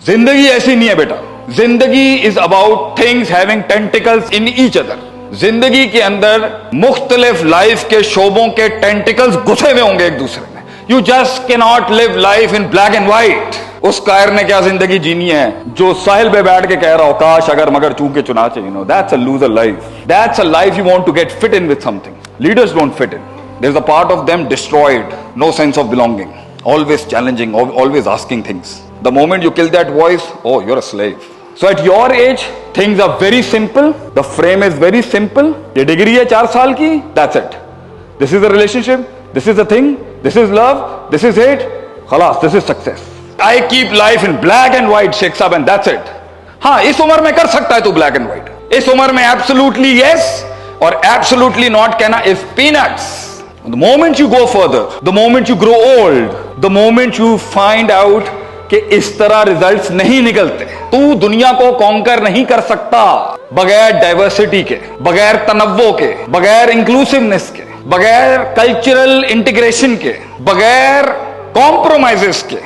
जिंदगी ऐसी नहीं है बेटा। जिंदगी is about things having tentacles in each other. जिंदगी के अंदर मुख्तलिफ लाइफ के शोबों के टेंटिकल्स घुसे हुए होंगे एक दूसरे में। You just can not live life in black and white. उस कायर ने क्या जिंदगी जीनी है जो साहिल पे बैठ के कह रहा हो काश अगर मगर चूके चुनाचे। You know that's a loser life. That's a life you want to get fit in with something. Leaders don't fit in. There is a part of them destroyed, no sense of belonging, always challenging, always asking things. The moment you kill that voice, oh, you're a slave. So at your age, things are very simple. The frame is very simple. ये degree है 4 साल की, that's it. This is a relationship, this is a thing, this is love, this is hate. खलास, this is success. I keep life in black and white, Sheikh Saab, and that's it. हाँ, इस उम्र में कर सकता है तू black and white. इस उम्र में absolutely yes और absolutely not कहना is peanuts. The moment you go further, the moment you grow old, the moment you find out कि इस तरह रिजल्ट्स नहीं निकलते, तू दुनिया को कॉन्कर नहीं कर सकता बगैर डाइवर्सिटी के, बगैर तनव्वो के, बगैर इंक्लूसिवनेस के, बगैर कल्चरल इंटीग्रेशन के, बगैर कॉम्प्रोमाइजेस के।